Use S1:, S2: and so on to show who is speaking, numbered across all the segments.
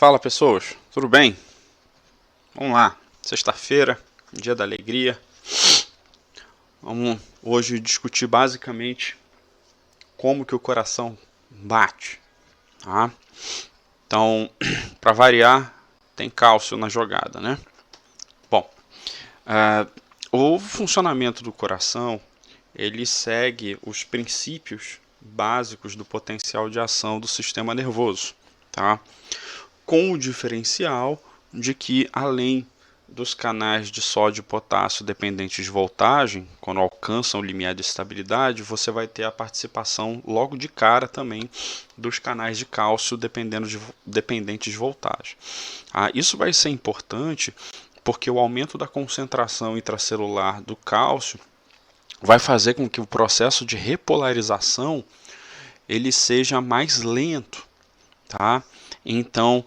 S1: Fala pessoas, tudo bem? Vamos lá, sexta-feira, dia da alegria. Vamos hoje discutir basicamente como que o coração bate, tá? Então, para variar, tem cálcio na jogada, né? Bom, o funcionamento do coração, ele segue os princípios básicos do potencial de ação do sistema nervoso, tá? Com o diferencial de que, além dos canais de sódio e potássio dependentes de voltagem, quando alcançam o limiar de estabilidade, você vai ter a participação logo de cara também dos canais de cálcio dependentes de voltagem. Isso vai ser importante porque o aumento da concentração intracelular do cálcio vai fazer com que o processo de repolarização ele seja mais lento, tá? Então,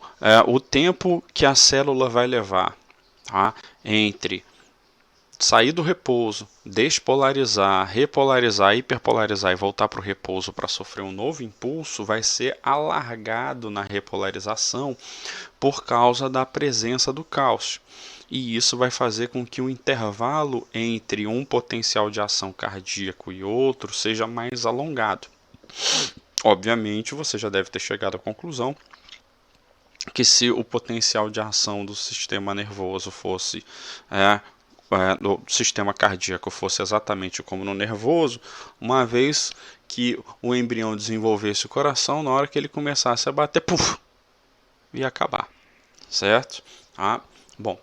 S1: o tempo que a célula vai levar, tá, entre sair do repouso, despolarizar, repolarizar, hiperpolarizar e voltar para o repouso para sofrer um novo impulso vai ser alargado na repolarização por causa da presença do cálcio. E isso vai fazer com que o intervalo entre um potencial de ação cardíaco e outro seja mais alongado. Obviamente, você já deve ter chegado à conclusão que se o potencial de ação do sistema nervoso fosse do sistema cardíaco fosse exatamente como no nervoso, uma vez que o embrião desenvolvesse o coração, na hora que ele começasse a bater, puf, ia acabar, certo? Bom,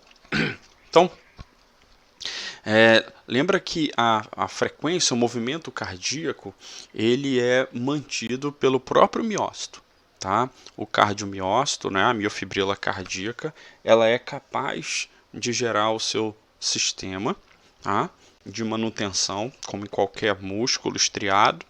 S1: então, lembra que a frequência, o movimento cardíaco, ele é mantido pelo próprio miócito. Tá? O cardiomiócito, né, a miofibrila cardíaca, ela é capaz de gerar o seu sistema, tá, de manutenção, como em qualquer músculo estriado,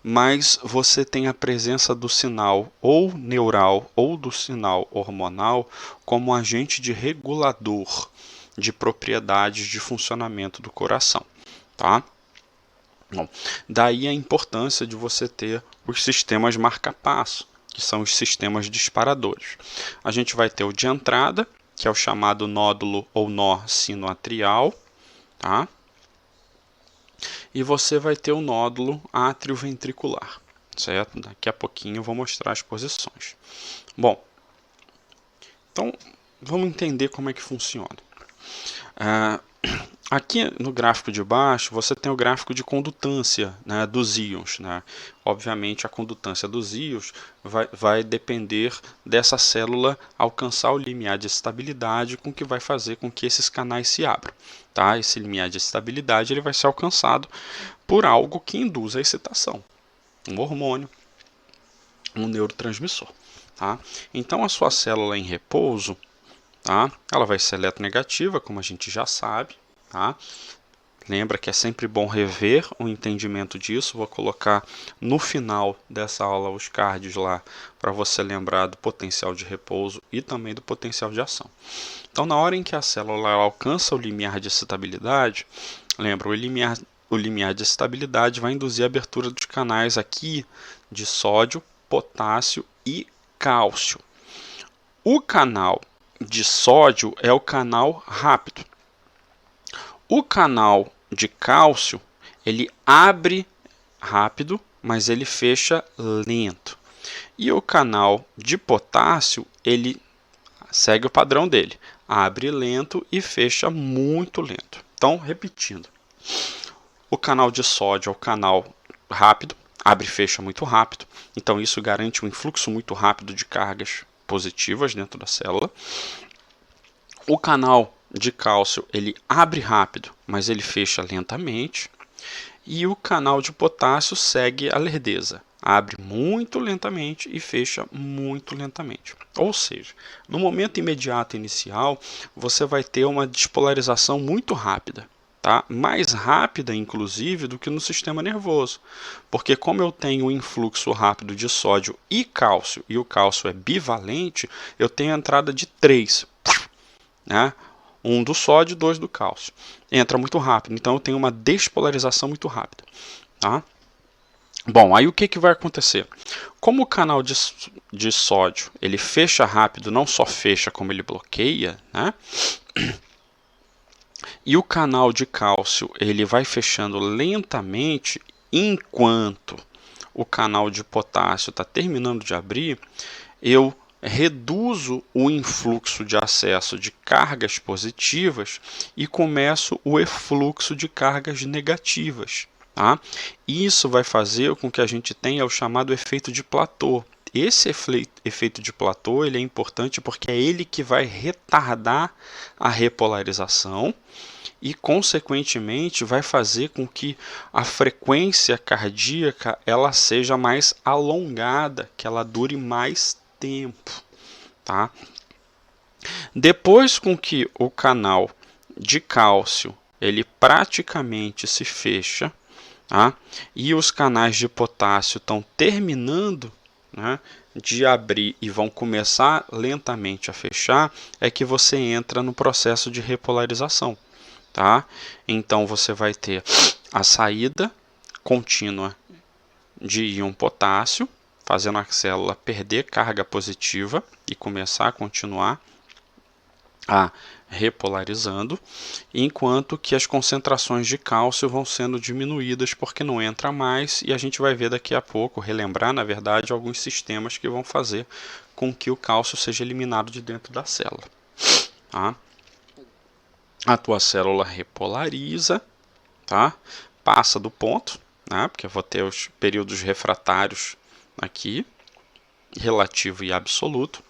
S1: mas você tem a presença do sinal ou neural ou do sinal hormonal como agente de regulador de propriedades de funcionamento do coração. Tá? Bom, daí a importância de você ter os sistemas marca-passo, que são os sistemas disparadores. A gente vai ter o de entrada, que é o chamado nódulo ou nó sinoatrial, tá? E você vai ter o nódulo atrioventricular, certo? Daqui a pouquinho eu vou mostrar as posições. Bom, então vamos entender como é que funciona. Aqui no gráfico de baixo você tem o gráfico de condutância, né, dos íons. Né? Obviamente a condutância dos íons vai depender dessa célula alcançar o limiar de estabilidade, com que vai fazer com que esses canais se abram. Tá? Esse limiar de estabilidade ele vai ser alcançado por algo que induz a excitação, um hormônio, um neurotransmissor. Tá? Então a sua célula em repouso, tá? Ela vai ser eletronegativa, como a gente já sabe. Tá? Lembra que é sempre bom rever o entendimento disso. Vou colocar no final dessa aula os cards lá para você lembrar do potencial de repouso e também do potencial de ação. Então, na hora em que a célula alcança o limiar de excitabilidade, lembra, o limiar de excitabilidade vai induzir a abertura dos canais aqui de sódio, potássio e cálcio. O canal de sódio é o canal rápido. O canal de cálcio, ele abre rápido, mas ele fecha lento. E o canal de potássio, ele segue o padrão dele. Abre lento e fecha muito lento. Então, repetindo. O canal de sódio é o canal rápido, abre e fecha muito rápido. Então, isso garante um influxo muito rápido de cargas positivas dentro da célula. O canal de cálcio ele abre rápido, mas ele fecha lentamente. E o canal de potássio segue a lerdeza, abre muito lentamente e fecha muito lentamente. Ou seja, no momento imediato inicial, você vai ter uma despolarização muito rápida. Tá? Mais rápida, inclusive, do que no sistema nervoso. Porque como eu tenho um influxo rápido de sódio e o cálcio é bivalente, eu tenho a entrada de 3. Né? 1 do sódio e 2 do cálcio. Entra muito rápido, então eu tenho uma despolarização muito rápida. Tá? Bom, aí o que vai acontecer? Como o canal de sódio ele fecha rápido, não só fecha como ele bloqueia, né? E o canal de cálcio ele vai fechando lentamente enquanto o canal de potássio está terminando de abrir, eu reduzo o influxo de acesso de cargas positivas e começo o efluxo de cargas negativas. Tá? Isso vai fazer com que a gente tenha o chamado efeito de platô. Esse efeito de platô ele é importante porque é ele que vai retardar a repolarização e, consequentemente, vai fazer com que a frequência cardíaca ela seja mais alongada, que ela dure mais tempo. Tá? Depois com que o canal de cálcio ele praticamente se fecha, tá? E os canais de potássio estão terminando, né, de abrir e vão começar lentamente a fechar, é que você entra no processo de repolarização. Tá? Então você vai ter a saída contínua de íon potássio, fazendo a célula perder carga positiva e começar a continuar a repolarizando, enquanto que as concentrações de cálcio vão sendo diminuídas porque não entra mais, e a gente vai ver daqui a pouco, relembrar na verdade alguns sistemas que vão fazer com que o cálcio seja eliminado de dentro da célula. Tá? A tua célula repolariza, tá? Passa do ponto, né? Porque eu vou ter os períodos refratários aqui, relativo e absoluto.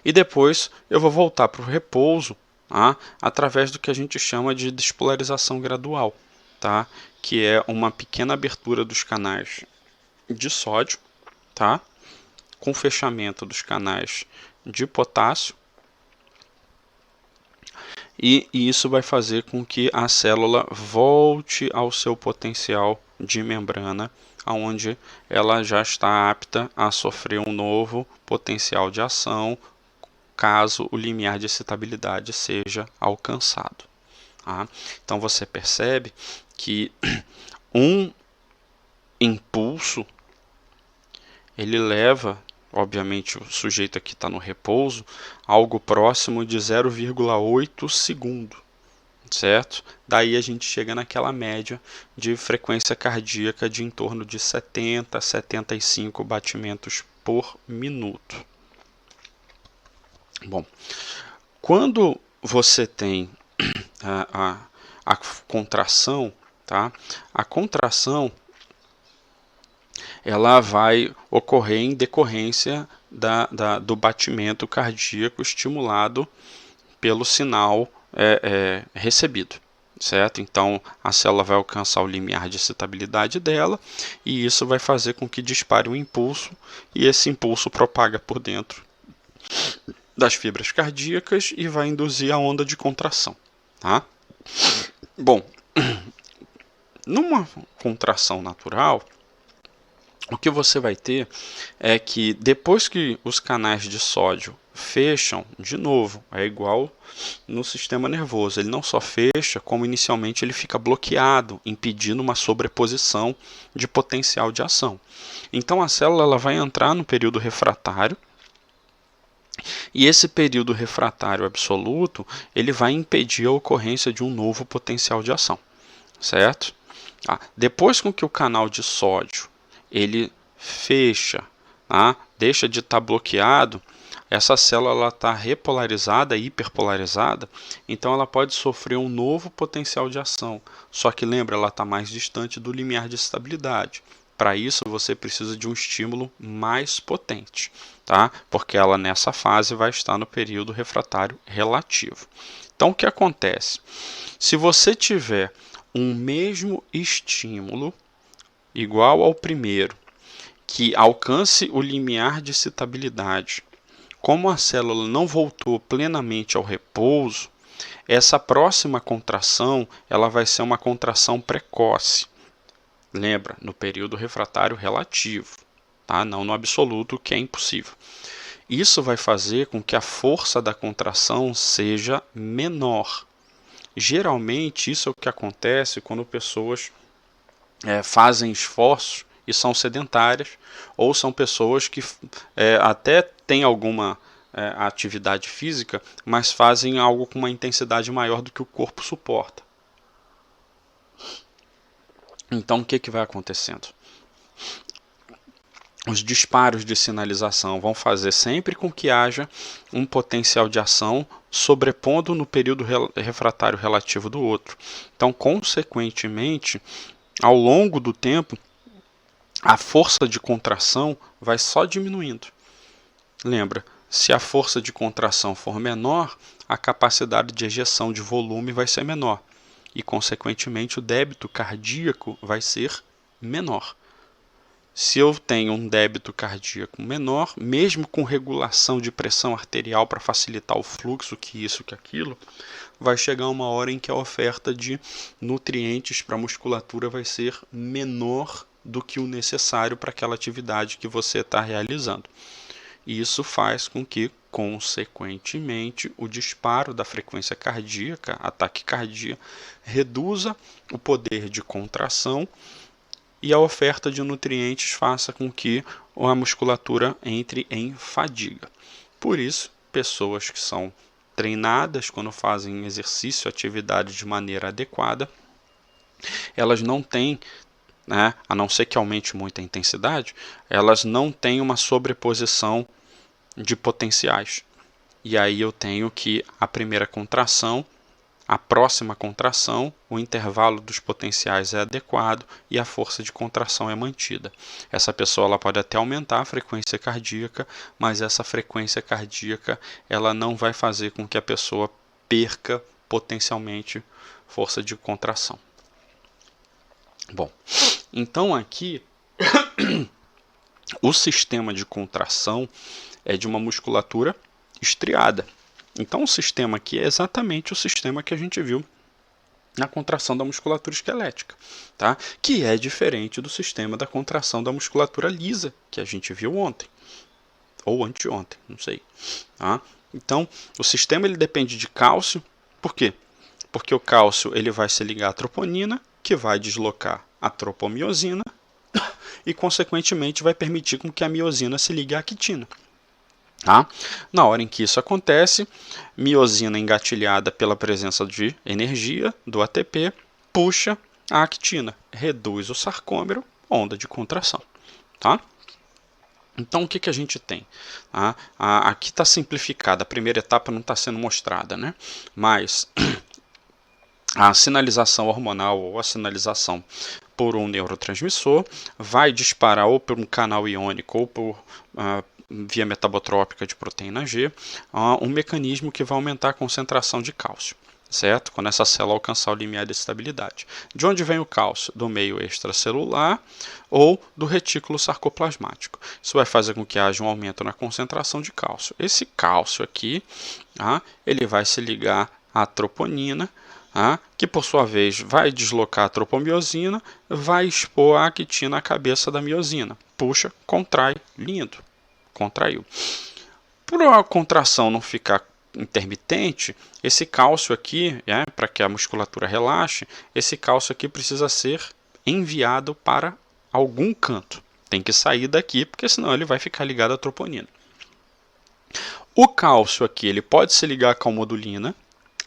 S1: E depois eu vou voltar para o repouso, tá? Através do que a gente chama de despolarização gradual, tá? Que é uma pequena abertura dos canais de sódio, tá? Com fechamento dos canais de potássio. E isso vai fazer com que a célula volte ao seu potencial de membrana, onde ela já está apta a sofrer um novo potencial de ação, caso o limiar de excitabilidade seja alcançado. Tá? Então você percebe que um impulso ele leva, obviamente o sujeito aqui está no repouso, algo próximo de 0,8 segundo, certo? Daí a gente chega naquela média de frequência cardíaca de em torno de 70 a 75 batimentos por minuto. Bom, quando você tem a contração, tá? A contração ela vai ocorrer em decorrência do batimento cardíaco estimulado pelo sinal recebido, certo? Então a célula vai alcançar o limiar de excitabilidade dela e isso vai fazer com que dispare um impulso e esse impulso propaga por dentro das fibras cardíacas e vai induzir a onda de contração, tá? Bom, numa contração natural, o que você vai ter é que depois que os canais de sódio fecham, de novo, é igual no sistema nervoso, ele não só fecha, como inicialmente ele fica bloqueado, impedindo uma sobreposição de potencial de ação. Então a célula ela vai entrar no período refratário, e esse período refratário absoluto ele vai impedir a ocorrência de um novo potencial de ação, certo? Depois com que o canal de sódio ele fecha, tá? Deixa de estar bloqueado, essa célula está repolarizada, hiperpolarizada, então ela pode sofrer um novo potencial de ação. Só que lembra, ela está mais distante do limiar de estabilidade. Para isso você precisa de um estímulo mais potente, tá? Porque ela nessa fase vai estar no período refratário relativo. Então o que acontece? Se você tiver um mesmo estímulo igual ao primeiro, que alcance o limiar de excitabilidade, como a célula não voltou plenamente ao repouso, essa próxima contração ela vai ser uma contração precoce. Lembra, no período refratário relativo, tá? Não no absoluto, que é impossível. Isso vai fazer com que a força da contração seja menor. Geralmente, isso é o que acontece quando pessoas fazem esforços e são sedentárias, ou são pessoas que até têm alguma atividade física, mas fazem algo com uma intensidade maior do que o corpo suporta. Então, o que vai acontecendo? Os disparos de sinalização vão fazer sempre com que haja um potencial de ação sobrepondo no período refratário relativo do outro. Então, consequentemente, ao longo do tempo, a força de contração vai só diminuindo. Lembra, se a força de contração for menor, a capacidade de ejeção de volume vai ser menor e, consequentemente, o débito cardíaco vai ser menor. Se eu tenho um débito cardíaco menor, mesmo com regulação de pressão arterial para facilitar o fluxo, que isso, que aquilo, vai chegar uma hora em que a oferta de nutrientes para a musculatura vai ser menor do que o necessário para aquela atividade que você está realizando. E isso faz com que, consequentemente, o disparo da frequência cardíaca, a taquicardia, reduza o poder de contração e a oferta de nutrientes faça com que a musculatura entre em fadiga. Por isso, pessoas que são treinadas quando fazem exercício, atividade de maneira adequada, elas não têm, a não ser que aumente muito a intensidade, elas não têm uma sobreposição de potenciais. E aí eu tenho que a primeira contração, a próxima contração, o intervalo dos potenciais é adequado e a força de contração é mantida. Essa pessoa ela pode até aumentar a frequência cardíaca, mas essa frequência cardíaca ela não vai fazer com que a pessoa perca potencialmente força de contração. Bom, então aqui o sistema de contração é de uma musculatura estriada. Então o sistema aqui é exatamente o sistema que a gente viu na contração da musculatura esquelética, tá? Que é diferente do sistema da contração da musculatura lisa, que a gente viu ontem, ou anteontem, não sei. Tá? Então o sistema ele depende de cálcio, por quê? Porque o cálcio ele vai se ligar à troponina, que vai deslocar a tropomiosina, e consequentemente vai permitir com que a miosina se ligue à actina. Tá? Na hora em que isso acontece, miosina engatilhada pela presença de energia do ATP puxa a actina, reduz o sarcômero, onda de contração. Tá? Então o que a gente tem? Aqui está simplificada, a primeira etapa não está sendo mostrada, né? Mas a sinalização hormonal ou a sinalização por um neurotransmissor vai disparar ou por um canal iônico ou por via metabotrópica de proteína G, um mecanismo que vai aumentar a concentração de cálcio, certo? Quando essa célula alcançar o limiar de estabilidade. De onde vem o cálcio? Do meio extracelular ou do retículo sarcoplasmático. Isso vai fazer com que haja um aumento na concentração de cálcio. Esse cálcio aqui, ele vai se ligar à troponina, que por sua vez vai deslocar a tropomiosina, vai expor a actina à cabeça da miosina. Puxa, contrai, lindo. Contraiu. Por a contração não ficar intermitente, esse cálcio aqui, para que a musculatura relaxe, esse cálcio aqui precisa ser enviado para algum canto. Tem que sair daqui, porque senão ele vai ficar ligado à troponina. O cálcio aqui ele pode se ligar à calmodulina.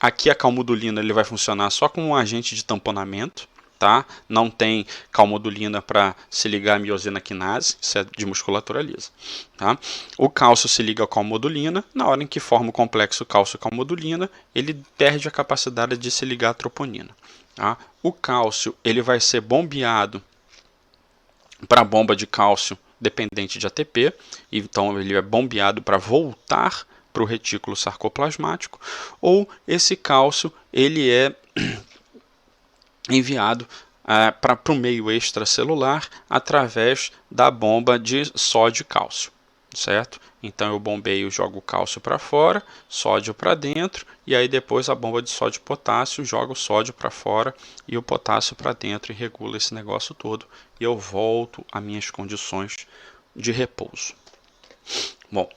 S1: Aqui a calmodulina ele vai funcionar só como um agente de tamponamento. Tá? Não tem calmodulina para se ligar à miosina quinase, isso é de musculatura lisa. Tá? O cálcio se liga à calmodulina, na hora em que forma o complexo cálcio-calmodulina, ele perde a capacidade de se ligar à troponina. Tá? O cálcio ele vai ser bombeado para a bomba de cálcio dependente de ATP, então ele é bombeado para voltar para o retículo sarcoplasmático, ou esse cálcio ele é enviado para o meio extracelular através da bomba de sódio e cálcio, certo? Então eu bombeio, jogo o cálcio para fora, sódio para dentro, e aí depois a bomba de sódio e potássio joga o sódio para fora e o potássio para dentro e regula esse negócio todo, e eu volto às minhas condições de repouso. Bom,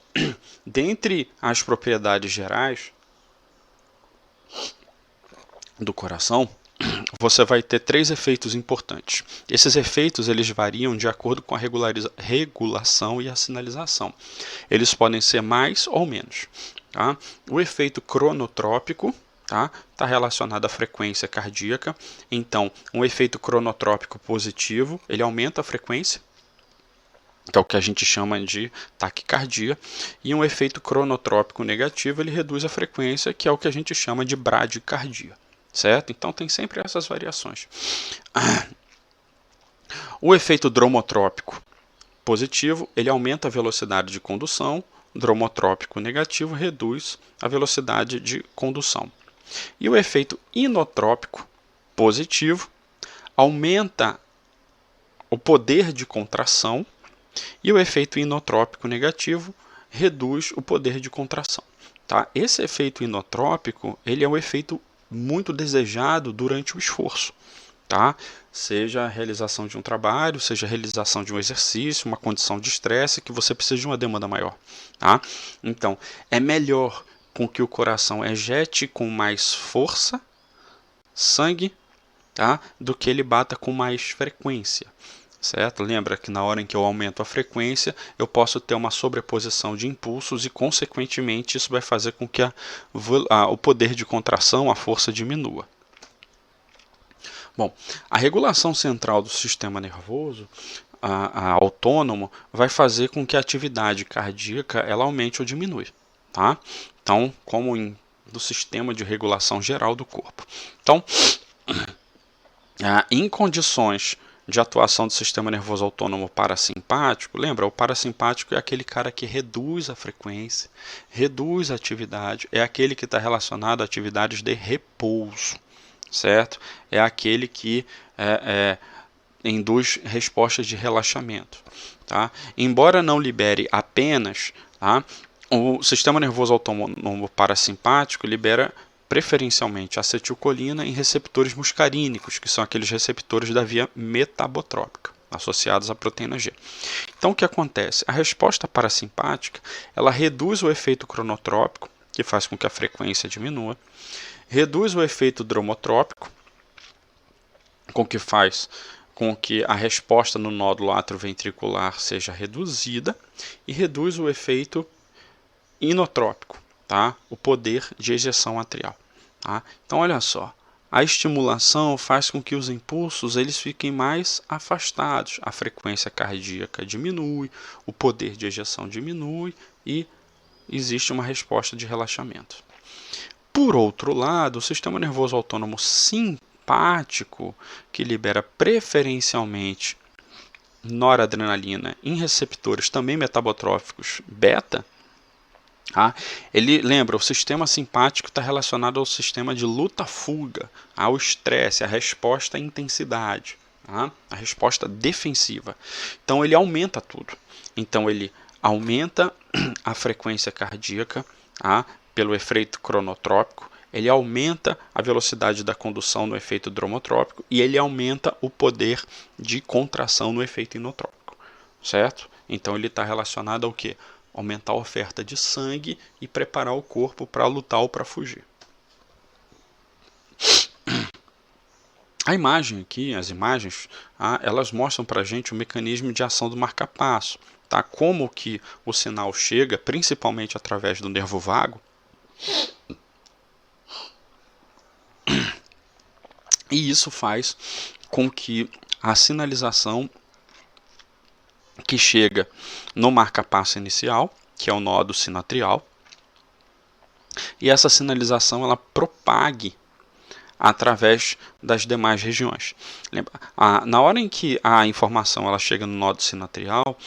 S1: dentre as propriedades gerais do coração, você vai ter três efeitos importantes. Esses efeitos eles variam de acordo com a regulação e a sinalização. Eles podem ser mais ou menos. Tá? O efeito cronotrópico está relacionado à frequência cardíaca. Então, um efeito cronotrópico positivo, ele aumenta a frequência, que é o que a gente chama de taquicardia, e um efeito cronotrópico negativo, ele reduz a frequência, que é o que a gente chama de bradicardia. Certo? Então tem sempre essas variações. O efeito dromotrópico positivo, ele aumenta a velocidade de condução, dromotrópico negativo reduz a velocidade de condução. E o efeito inotrópico positivo aumenta o poder de contração, e o efeito inotrópico negativo reduz o poder de contração. Tá? Esse efeito inotrópico, ele é um efeito muito desejado durante o esforço, tá? Seja a realização de um trabalho, seja a realização de um exercício, uma condição de estresse que você precisa de uma demanda maior, tá? Então, é melhor com que o coração ejete com mais força sangue, tá? Do que ele bata com mais frequência. Certo? Lembra que na hora em que eu aumento a frequência, eu posso ter uma sobreposição de impulsos e, consequentemente, isso vai fazer com que o poder de contração, a força, diminua. Bom, a regulação central do sistema nervoso autônomo vai fazer com que a atividade cardíaca ela aumente ou diminui. Tá? Então, como do sistema de regulação geral do corpo. Então, em condições de atuação do sistema nervoso autônomo parasimpático, lembra, o parasimpático é aquele cara que reduz a frequência, reduz a atividade, é aquele que está relacionado a atividades de repouso, certo? É aquele que induz respostas de relaxamento. Tá? Embora não libere apenas, o sistema nervoso autônomo parasimpático libera preferencialmente acetilcolina em receptores muscarínicos, que são aqueles receptores da via metabotrópica, associados à proteína G. Então, o que acontece? A resposta parasimpática ela reduz o efeito cronotrópico, que faz com que a frequência diminua, reduz o efeito dromotrópico, com que faz com que a resposta no nódulo atrioventricular seja reduzida, e reduz o efeito inotrópico, tá? O poder de ejeção atrial. Tá? Então, olha só, a estimulação faz com que os impulsos eles fiquem mais afastados, a frequência cardíaca diminui, o poder de ejeção diminui e existe uma resposta de relaxamento. Por outro lado, o sistema nervoso autônomo simpático, que libera preferencialmente noradrenalina em receptores também metabotróficos beta, ele lembra, o sistema simpático está relacionado ao sistema de luta-fuga, ao estresse, à resposta à intensidade, a resposta defensiva. Então ele aumenta tudo. Então ele aumenta a frequência cardíaca pelo efeito cronotrópico, ele aumenta a velocidade da condução no efeito dromotrópico e ele aumenta o poder de contração no efeito inotrópico, certo? Então ele está relacionado ao quê? Aumentar a oferta de sangue e preparar o corpo para lutar ou para fugir. A imagem aqui, as imagens, elas mostram para a gente o mecanismo de ação do marca-passo. Tá? Como que o sinal chega, principalmente através do nervo vago. E isso faz com que a sinalização que chega no marca-passo inicial, que é o nódo sinatrial, e essa sinalização ela propague através das demais regiões. Na hora em que a informação ela chega no nódo sinatrial,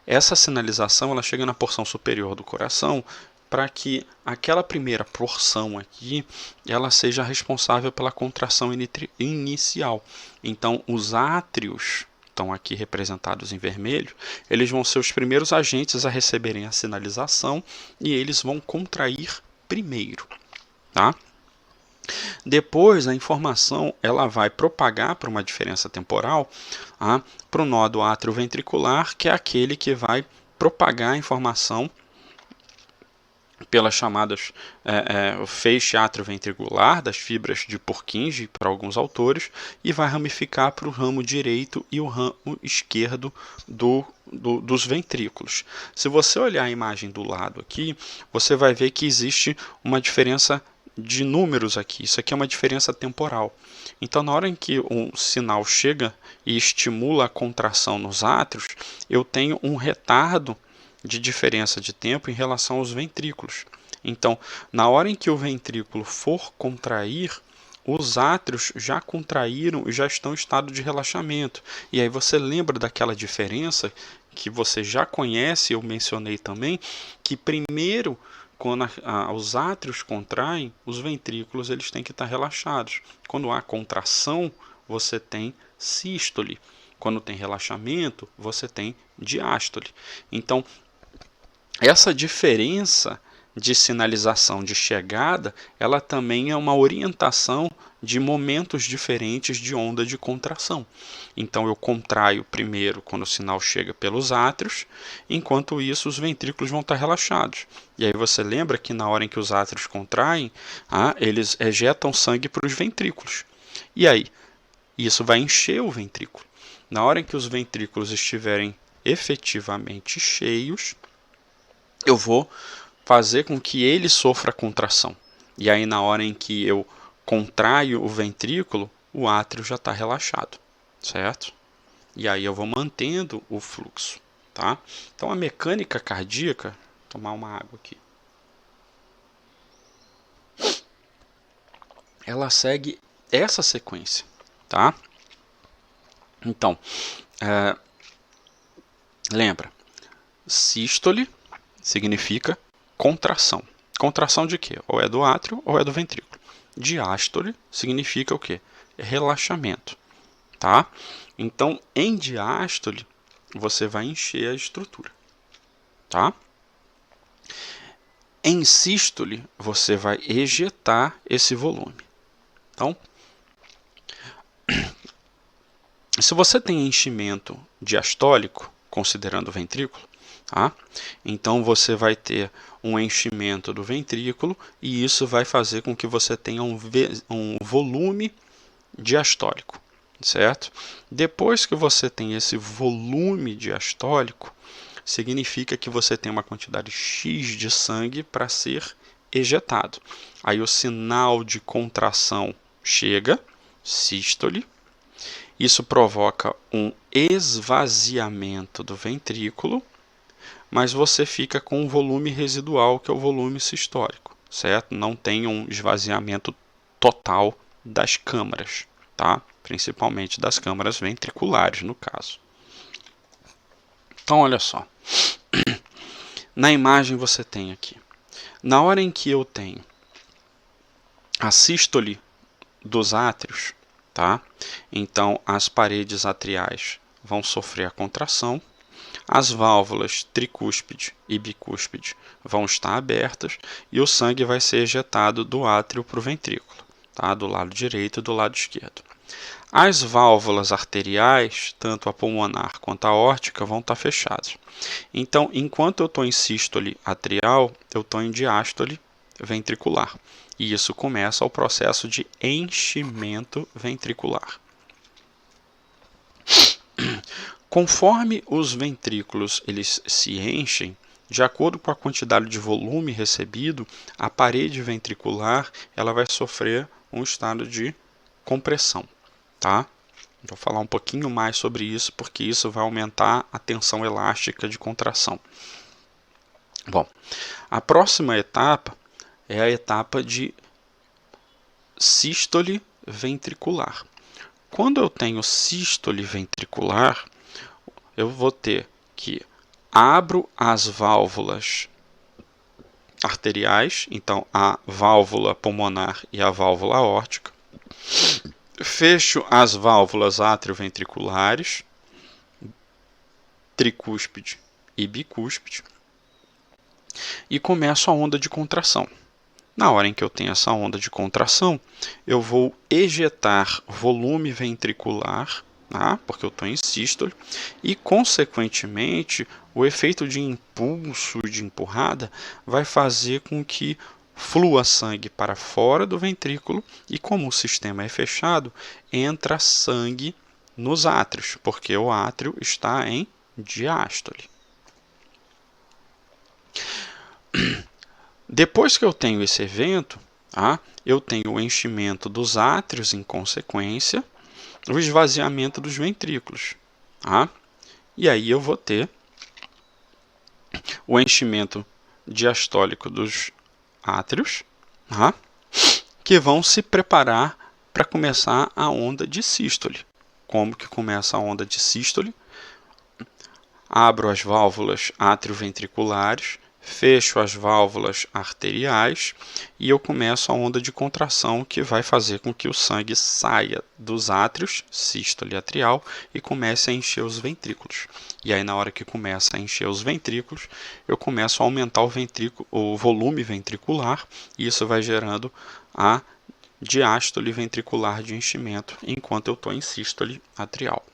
S1: essa sinalização ela chega na porção superior do coração para que aquela primeira porção aqui ela seja responsável pela contração inicial. Então, os átrios estão aqui representados em vermelho, eles vão ser os primeiros agentes a receberem a sinalização e eles vão contrair primeiro, tá? Depois a informação ela vai propagar para uma diferença temporal para o nódo atrioventricular, que é aquele que vai propagar a informação pelas chamadas feixe atrioventricular das fibras de Purkinje para alguns autores e vai ramificar para o ramo direito e o ramo esquerdo dos ventrículos. Se você olhar a imagem do lado aqui, você vai ver que existe uma diferença de números aqui. Isso aqui é uma diferença temporal. Então, na hora em que um sinal chega e estimula a contração nos átrios, eu tenho um retardo de diferença de tempo em relação aos ventrículos. Então, na hora em que o ventrículo for contrair, os átrios já contraíram e já estão em estado de relaxamento. E aí você lembra daquela diferença que você já conhece, eu mencionei também, que primeiro, quando os átrios contraem, os ventrículos eles têm que estar relaxados. Quando há contração, você tem sístole. Quando tem relaxamento, você tem diástole. Então, essa diferença de sinalização de chegada, ela também é uma orientação de momentos diferentes de onda de contração. Então eu contraio primeiro quando o sinal chega pelos átrios, enquanto isso os ventrículos vão estar relaxados. E aí você lembra que na hora em que os átrios contraem, eles ejetam sangue para os ventrículos. E aí, isso vai encher o ventrículo. Na hora em que os ventrículos estiverem efetivamente cheios, eu vou fazer com que ele sofra contração. E aí, na hora em que eu contraio o ventrículo, o átrio já está relaxado, certo? E aí eu vou mantendo o fluxo, tá? Então, a mecânica cardíaca, vou tomar uma água aqui, ela segue essa sequência, tá? Então, lembra, sístole significa contração. Contração de quê? Ou é do átrio ou é do ventrículo. Diástole significa o quê? Relaxamento, tá? Então, em diástole, você vai encher a estrutura, tá? Em sístole, você vai ejetar esse volume. Então, se você tem enchimento diastólico, considerando o ventrículo, tá? Então você vai ter um enchimento do ventrículo e isso vai fazer com que você tenha um volume diastólico, certo? Depois que você tem esse volume diastólico, significa que você tem uma quantidade X de sangue para ser ejetado. Aí o sinal de contração chega, sístole. Isso provoca um esvaziamento do ventrículo, mas você fica com um volume residual, que é o volume sistólico, certo? Não tem um esvaziamento total das câmaras, tá? Principalmente das câmaras ventriculares, no caso. Então, olha só. Na imagem você tem aqui. Na hora em que eu tenho a sístole dos átrios, tá? Então, as paredes atriais vão sofrer a contração, as válvulas tricúspide e bicúspide vão estar abertas e o sangue vai ser ejetado do átrio para o ventrículo, tá? Do lado direito e do lado esquerdo. As válvulas arteriais, tanto a pulmonar quanto a aórtica, vão estar fechadas. Então, enquanto eu estou em sístole atrial, eu estou em diástole ventricular. E isso começa o processo de enchimento ventricular. Conforme os ventrículos eles se enchem, de acordo com a quantidade de volume recebido, a parede ventricular ela vai sofrer um estado de compressão, tá? Vou falar um pouquinho mais sobre isso, porque isso vai aumentar a tensão elástica de contração. Bom, a próxima etapa é a etapa de sístole ventricular. Quando eu tenho sístole ventricular, eu vou ter que abro as válvulas arteriais, então a válvula pulmonar e a válvula aórtica, fecho as válvulas atrioventriculares, tricúspide e bicúspide, e começo a onda de contração. Na hora em que eu tenho essa onda de contração, eu vou ejetar volume ventricular porque eu estou em sístole, e consequentemente o efeito de impulso, de empurrada, vai fazer com que flua sangue para fora do ventrículo e, como o sistema é fechado, entra sangue nos átrios, porque o átrio está em diástole. Depois que eu tenho esse evento, eu tenho o enchimento dos átrios em consequência, o esvaziamento dos ventrículos. E aí eu vou ter o enchimento diastólico dos átrios, que vão se preparar para começar a onda de sístole. Como que começa a onda de sístole? Abro as válvulas atrioventriculares, fecho as válvulas arteriais e eu começo a onda de contração que vai fazer com que o sangue saia dos átrios, sístole atrial, e comece a encher os ventrículos. E aí, na hora que começa a encher os ventrículos, eu começo a aumentar o volume ventricular e isso vai gerando a diástole ventricular de enchimento enquanto eu estou em sístole atrial.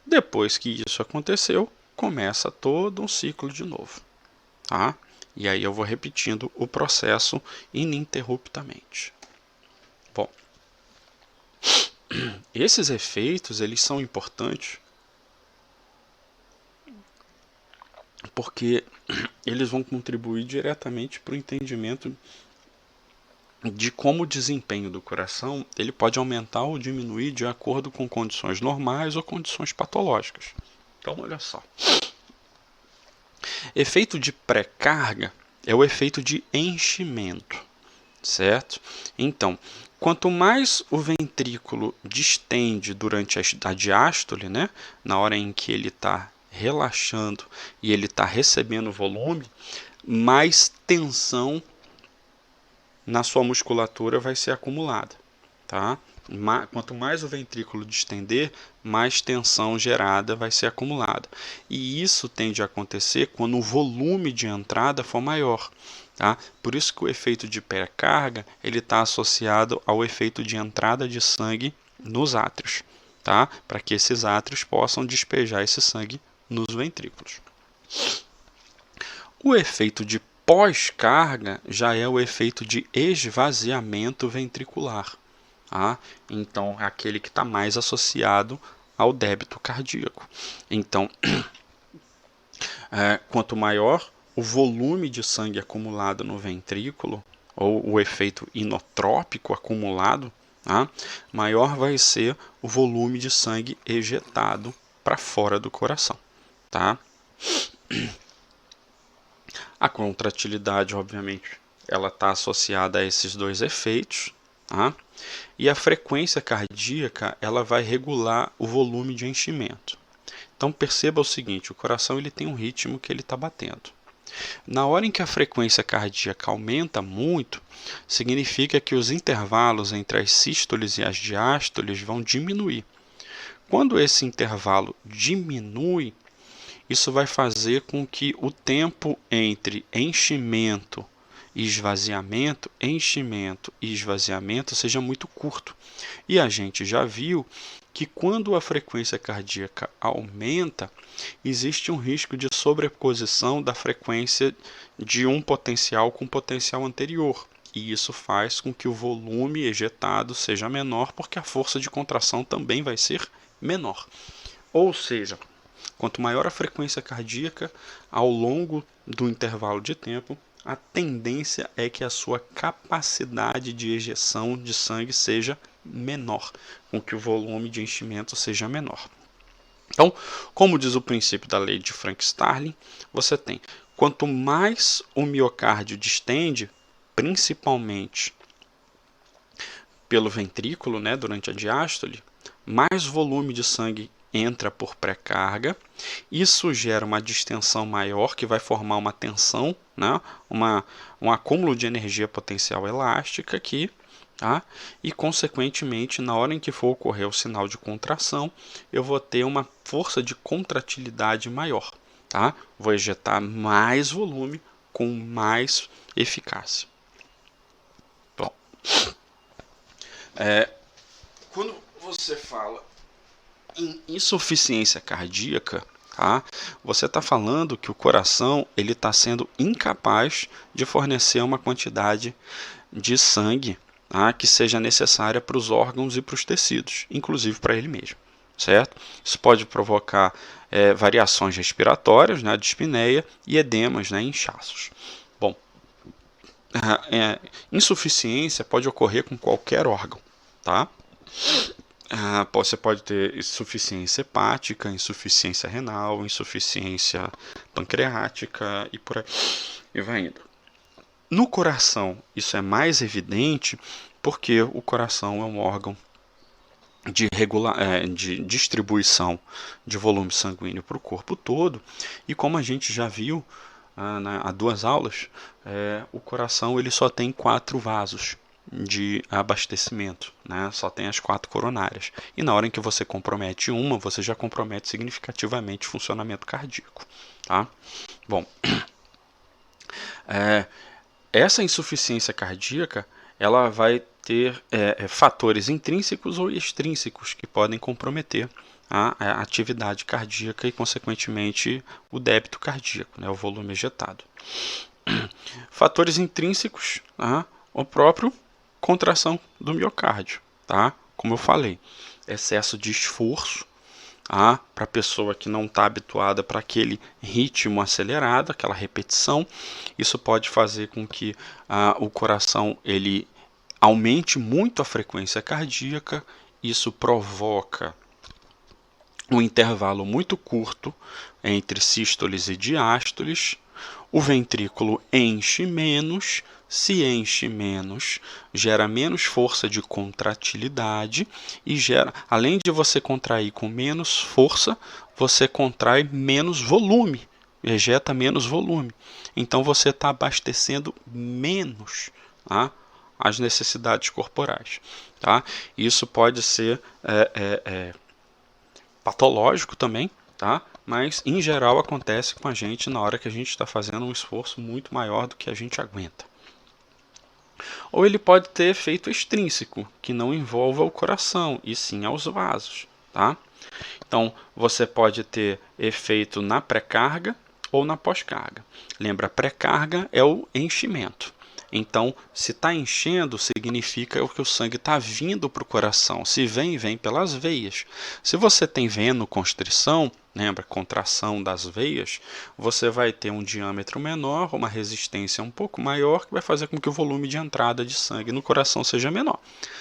S1: Depois que isso aconteceu, começa todo um ciclo de novo. E aí eu vou repetindo o processo ininterruptamente. Bom, esses efeitos eles são importantes porque eles vão contribuir diretamente para o entendimento de como o desempenho do coração ele pode aumentar ou diminuir de acordo com condições normais ou condições patológicas. Então, olha só. Efeito de pré-carga é o efeito de enchimento, certo? Então, quanto mais o ventrículo distende durante a diástole, na hora em que ele está relaxando e ele está recebendo volume, mais tensão na sua musculatura vai ser acumulada. Quanto mais o ventrículo distender, mais tensão gerada vai ser acumulada. E isso tende a acontecer quando o volume de entrada for maior. Por isso que o efeito de pré-carga está associado ao efeito de entrada de sangue nos átrios, para que esses átrios possam despejar esse sangue nos ventrículos. O efeito de pós-carga já é o efeito de esvaziamento ventricular. Então, é aquele que está mais associado ao débito cardíaco. Então, quanto maior o volume de sangue acumulado no ventrículo, ou o efeito inotrópico acumulado, maior vai ser o volume de sangue ejetado para fora do coração. A contratilidade, obviamente, ela está associada a esses dois efeitos. E a frequência cardíaca ela vai regular o volume de enchimento. Então perceba o seguinte, o coração ele tem um ritmo que ele está batendo. Na hora em que a frequência cardíaca aumenta muito, significa que os intervalos entre as sístoles e as diástoles vão diminuir. Quando esse intervalo diminui, isso vai fazer com que o tempo entre enchimento e esvaziamento seja muito curto. E a gente já viu que quando a frequência cardíaca aumenta, existe um risco de sobreposição da frequência de um potencial com o potencial anterior. E isso faz com que o volume ejetado seja menor, porque a força de contração também vai ser menor. Ou seja, quanto maior a frequência cardíaca ao longo do intervalo de tempo, a tendência é que a sua capacidade de ejeção de sangue seja menor, com que o volume de enchimento seja menor. Então, como diz o princípio da lei de Frank-Starling, você tem quanto mais o miocárdio distende, principalmente pelo ventrículo, durante a diástole, mais volume de sangue entra por pré-carga, isso gera uma distensão maior que vai formar uma tensão, um acúmulo de energia potencial elástica aqui, e consequentemente na hora em que for ocorrer o sinal de contração, eu vou ter uma força de contratilidade maior, vou ejetar mais volume com mais eficácia. Bom, quando você fala em insuficiência cardíaca, tá? Você está falando que o coração ele está sendo incapaz de fornecer uma quantidade de sangue, tá, que seja necessária para os órgãos e para os tecidos, inclusive para ele mesmo, certo? Isso pode provocar variações respiratórias, né, dispneia e edemas, né, inchaços. Bom, insuficiência pode ocorrer com qualquer órgão, tá? Você pode ter insuficiência hepática, insuficiência renal, insuficiência pancreática e por aí e vai indo. No coração, isso é mais evidente porque o coração é um órgão de distribuição de volume sanguíneo para o corpo todo, e como a gente já viu há 2 aulas, o coração ele só tem 4 vasos de abastecimento, né? Só tem as 4 coronárias. E na hora em que você compromete uma, você já compromete significativamente o funcionamento cardíaco. Tá? Bom, essa insuficiência cardíaca ela vai ter fatores intrínsecos ou extrínsecos que podem comprometer a atividade cardíaca e, consequentemente, o débito cardíaco, né? O volume ejetado. Fatores intrínsecos, o próprio contração do miocárdio, tá? Como eu falei, excesso de esforço, para a pessoa que não está habituada para aquele ritmo acelerado, aquela repetição, isso pode fazer com que o coração ele aumente muito a frequência cardíaca, isso provoca um intervalo muito curto entre sístoles e diástoles, o ventrículo enche menos, se enche menos, gera menos força de contratilidade e gera, além de você contrair com menos força, você contrai menos volume, ejeta menos volume. Então você está abastecendo menos as necessidades corporais. Tá? Isso pode ser patológico também, tá? Mas em geral acontece com a gente na hora que a gente está fazendo um esforço muito maior do que a gente aguenta. Ou ele pode ter efeito extrínseco, que não envolva o coração, e sim aos vasos. Tá? Então, você pode ter efeito na pré-carga ou na pós-carga. Lembra, pré-carga é o enchimento. Então, se está enchendo, significa que o sangue está vindo para o coração. Se vem, vem pelas veias. Se você tem venoconstrição, lembra, contração das veias, você vai ter um diâmetro menor, uma resistência um pouco maior, que vai fazer com que o volume de entrada de sangue no coração seja menor.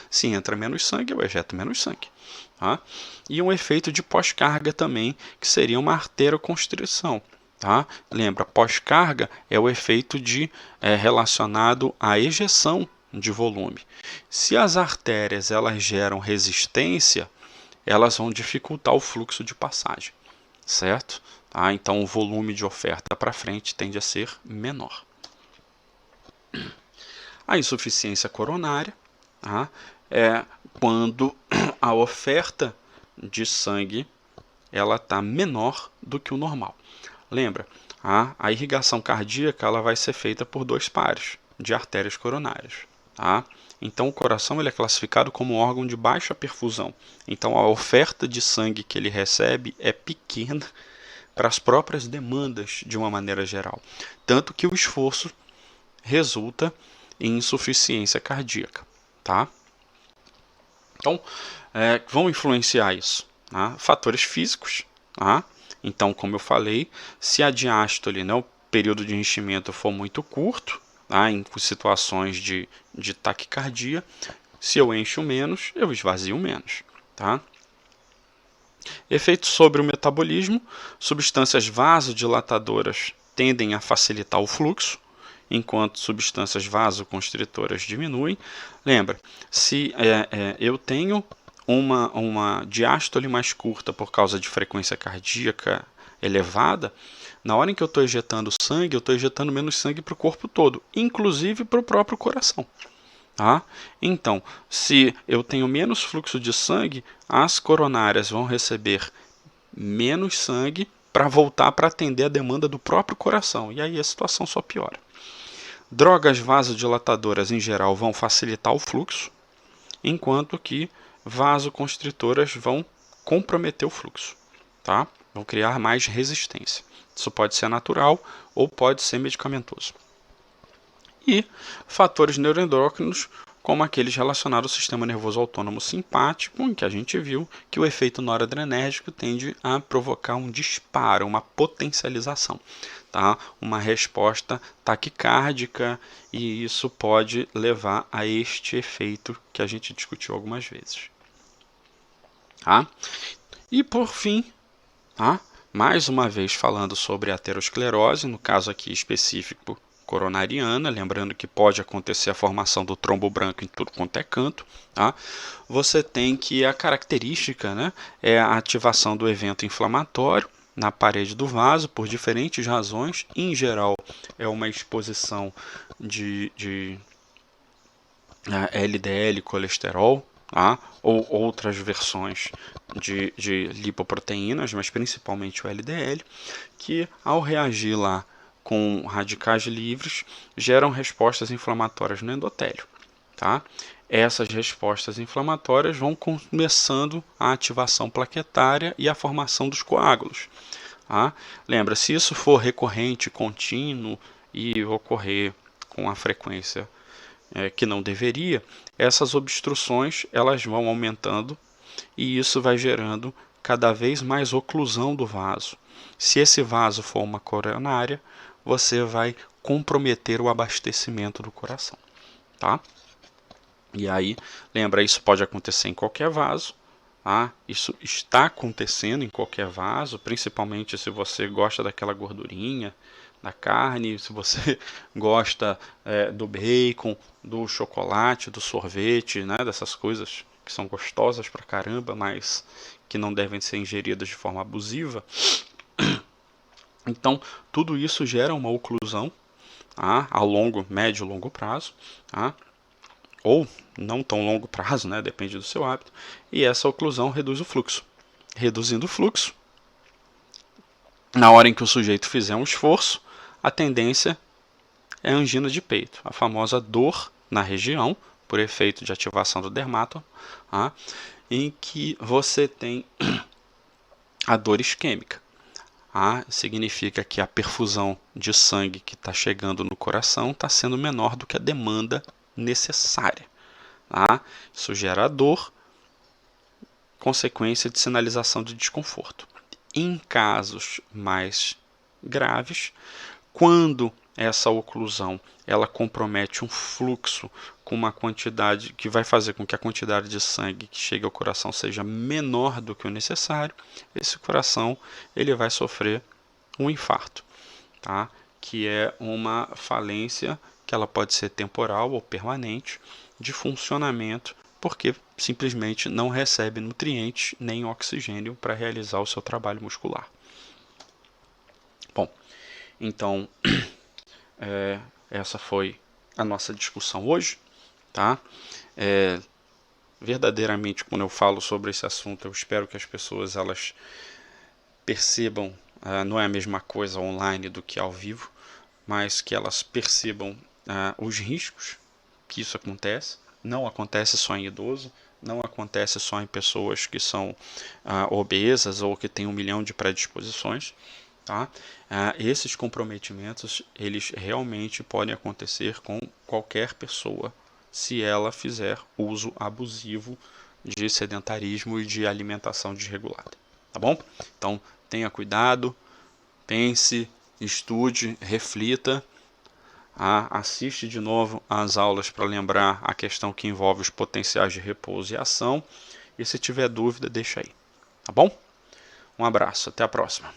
S1: Se entra menos sangue, eu ejeto menos sangue. Tá? E um efeito de pós-carga também, que seria uma arterioconstrição. Tá? Lembra, pós-carga é o efeito relacionado à ejeção de volume. Se as artérias elas geram resistência, elas vão dificultar o fluxo de passagem, certo? Tá? Então o volume de oferta para frente tende a ser menor. A insuficiência coronária é quando a oferta de sangue ela está menor do que o normal. Lembra, a irrigação cardíaca ela vai ser feita por 2 pares de artérias coronárias. Tá? Então o coração ele é classificado como um órgão de baixa perfusão. Então a oferta de sangue que ele recebe é pequena para as próprias demandas de uma maneira geral. Tanto que o esforço resulta em insuficiência cardíaca. Tá? Então, vão influenciar isso. Tá? Fatores físicos. Tá? Então, como eu falei, se a diástole, né, o período de enchimento for muito curto, em situações de taquicardia, se eu encho menos, eu esvazio menos. Tá? Efeitos sobre o metabolismo: substâncias vasodilatadoras tendem a facilitar o fluxo, enquanto substâncias vasoconstritoras diminuem. Lembra, se eu tenho uma diástole mais curta por causa de frequência cardíaca elevada, na hora em que eu estou ejetando sangue, eu estou ejetando menos sangue para o corpo todo, inclusive para o próprio coração. Tá? Então, se eu tenho menos fluxo de sangue, as coronárias vão receber menos sangue para voltar para atender a demanda do próprio coração, e aí a situação só piora. Drogas vasodilatadoras, em geral, vão facilitar o fluxo, enquanto que vasoconstritoras vão comprometer o fluxo, tá? Vão criar mais resistência. Isso pode ser natural ou pode ser medicamentoso. E fatores neuroendócrinos, como aqueles relacionados ao sistema nervoso autônomo simpático, em que a gente viu que o efeito noradrenérgico tende a provocar um disparo, uma potencialização, tá? Uma resposta taquicárdica, e isso pode levar a este efeito que a gente discutiu algumas vezes. Tá? E por fim, tá? Mais uma vez falando sobre a aterosclerose, no caso aqui específico coronariana, lembrando que pode acontecer a formação do trombo branco em tudo quanto é canto, tá? Você tem que a característica, né, é a ativação do evento inflamatório na parede do vaso por diferentes razões. Em geral, é uma exposição de LDL, colesterol, tá? Ou outras versões de lipoproteínas, mas principalmente o LDL, que ao reagir lá com radicais livres, geram respostas inflamatórias no endotélio. Tá? Essas respostas inflamatórias vão começando a ativação plaquetária e a formação dos coágulos. Tá? Lembra, se isso for recorrente, contínuo e ocorrer com a frequência que não deveria, essas obstruções elas vão aumentando e isso vai gerando cada vez mais oclusão do vaso. Se esse vaso for uma coronária, você vai comprometer o abastecimento do coração, tá? E aí, lembra, isso pode acontecer em qualquer vaso, tá? Isso está acontecendo em qualquer vaso, principalmente se você gosta daquela gordurinha da carne, se você gosta do bacon, do chocolate, do sorvete, né? Dessas coisas que são gostosas pra caramba, mas que não devem ser ingeridas de forma abusiva. Então, tudo isso gera uma oclusão, tá? A longo, médio, longo prazo, tá? Ou não tão longo prazo, né? Depende do seu hábito. E essa oclusão reduz o fluxo. Reduzindo o fluxo, na hora em que o sujeito fizer um esforço, a tendência é a angina de peito, a famosa dor na região, por efeito de ativação do dermato, tá? Em que você tem a dor isquêmica. Significa que a perfusão de sangue que está chegando no coração está sendo menor do que a demanda necessária. Tá? Isso gera dor, consequência de sinalização de desconforto. Em casos mais graves, quando essa oclusão ela compromete um fluxo com uma quantidade que vai fazer com que a quantidade de sangue que chega ao coração seja menor do que o necessário, esse coração ele vai sofrer um infarto, tá? Que é uma falência que ela pode ser temporal ou permanente de funcionamento, porque simplesmente não recebe nutrientes nem oxigênio para realizar o seu trabalho muscular. Bom, então essa foi a nossa discussão hoje, tá? Verdadeiramente, quando eu falo sobre esse assunto, eu espero que as pessoas elas percebam, não é a mesma coisa online do que ao vivo, mas que elas percebam os riscos que isso acontece. Não acontece só em idoso, não acontece só em pessoas que são obesas ou que têm 1 milhão de predisposições. Tá? Esses comprometimentos eles realmente podem acontecer com qualquer pessoa se ela fizer uso abusivo de sedentarismo e de alimentação desregulada. Tá bom? Então tenha cuidado, pense, estude, reflita, assiste de novo às aulas para lembrar a questão que envolve os potenciais de repouso e ação. E se tiver dúvida, deixa aí. Tá bom? Um abraço, até a próxima.